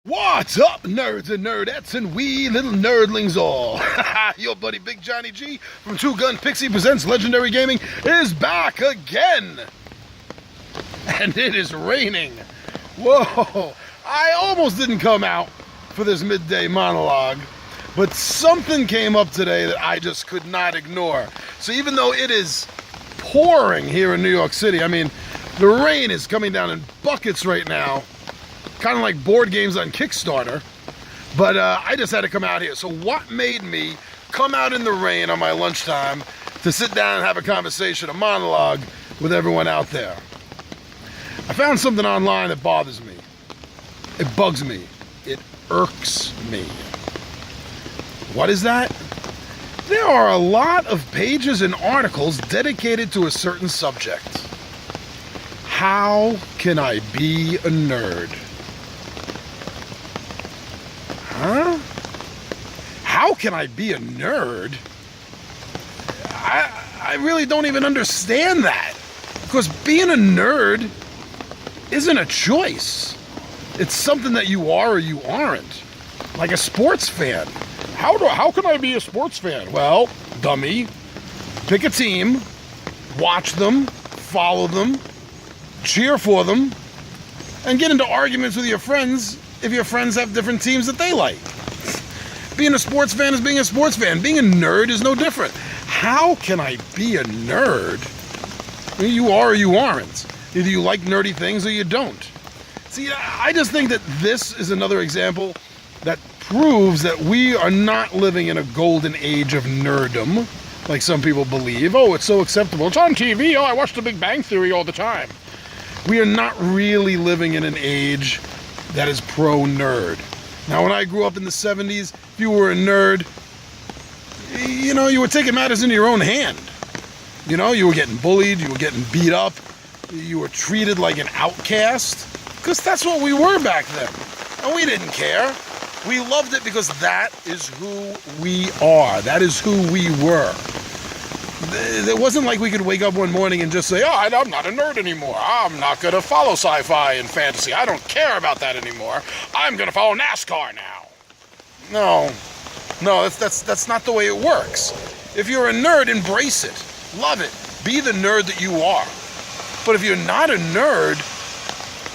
What's up, nerds and nerdettes and wee little nerdlings all? Your buddy Big Johnny G from Two Gun Pixie Presents Legendary Gaming is back again! And it is raining. Whoa! I almost didn't come out for this midday monologue, but something came up today that I just could not ignore. So even though it is pouring here in New York City, I mean, the rain is coming down in buckets right now, kind of like board games on Kickstarter, but I just had to come out here. So what made me come out in the rain on my lunchtime to sit down and have a conversation, a monologue with everyone out there? I found something online that bothers me. It bugs me. It irks me. What is that? There are a lot of pages and articles dedicated to a certain subject. How can I be a nerd? Huh? How can I be a nerd? I really don't even understand that. Because being a nerd isn't a choice. It's something that you are or you aren't. Like a sports fan. How can I be a sports fan? Well, dummy, pick a team, watch them, follow them, cheer for them, and get into arguments with your friends if your friends have different teams that they like. Being a sports fan is being a sports fan. Being a nerd is no different. How can I be a nerd? I mean, you are or you aren't. Either you like nerdy things or you don't. See, I just think that this is another example that proves that we are not living in a golden age of nerddom, like some people believe. Oh, it's so acceptable. It's on TV. Oh, I watch The Big Bang Theory all the time. We are not really living in an age that is pro-nerd. Now, when I grew up in the 70s, if you were a nerd, you know, you were taking matters into your own hand. You know, you were getting bullied, you were getting beat up, you were treated like an outcast, because that's what we were back then. And we didn't care. We loved it because that is who we are. That is who we were. It wasn't like we could wake up one morning and just say, oh, I'm not a nerd anymore. I'm not going to follow sci-fi and fantasy. I don't care about that anymore. I'm going to follow NASCAR now. No, that's not the way it works. If you're a nerd, embrace it. Love it. Be the nerd that you are. But if you're not a nerd,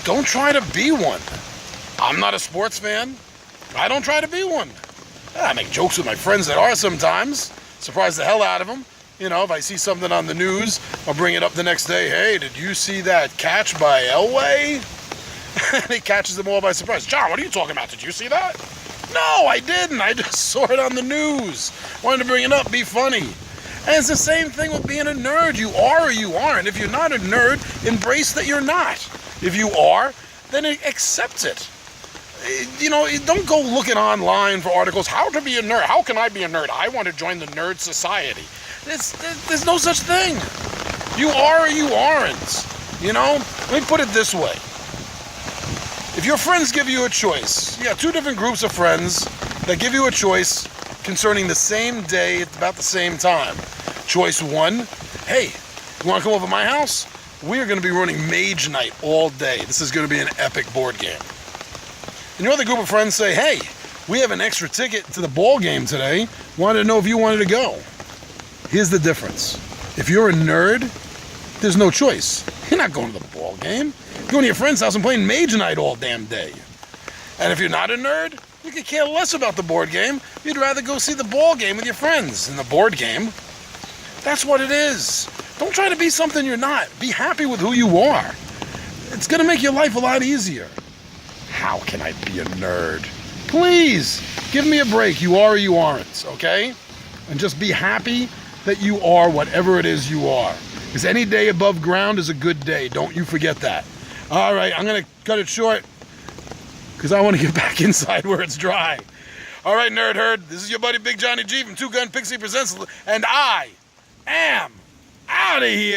don't try to be one. I'm not a sports fan. I don't try to be one. I make jokes with my friends that are sometimes. Surprise the hell out of them. You know, if I see something on the news, I'll bring it up the next day. Hey, did you see that catch by Elway? And he catches them all by surprise. John, what are you talking about? Did you see that? No, I didn't. I just saw it on the news. Wanted to bring it up, be funny. And it's the same thing with being a nerd. You are or you aren't. If you're not a nerd, embrace that you're not. If you are, then accept it. You know, don't go looking online for articles. How to be a nerd? How can I be a nerd? I want to join the nerd society. There's no such thing. You are or you aren't. You know? Let me put it this way. If your friends give you a choice, you got two different groups of friends that give you a choice concerning the same day at about the same time. Choice one, hey, you want to come over to my house? We're going to be running Mage Night all day. This is going to be an epic board game. And your other group of friends say, hey, we have an extra ticket to the ball game today. Wanted to know if you wanted to go. Here's the difference. If you're a nerd, there's no choice. You're not going to the ball game. You're going to your friend's house and playing Mage Night all damn day. And if you're not a nerd, you could care less about the board game. You'd rather go see the ball game with your friends than the board game. That's what it is. Don't try to be something you're not. Be happy with who you are. It's going to make your life a lot easier. How can I be a nerd? Please, give me a break. You are or you aren't, okay? And just be happy that you are whatever it is you are. Because any day above ground is a good day. Don't you forget that. All right, I'm going to cut it short because I want to get back inside where it's dry. All right, Nerd Herd, this is your buddy Big Johnny G from Two Gun Pixie Presents, and I am out of here.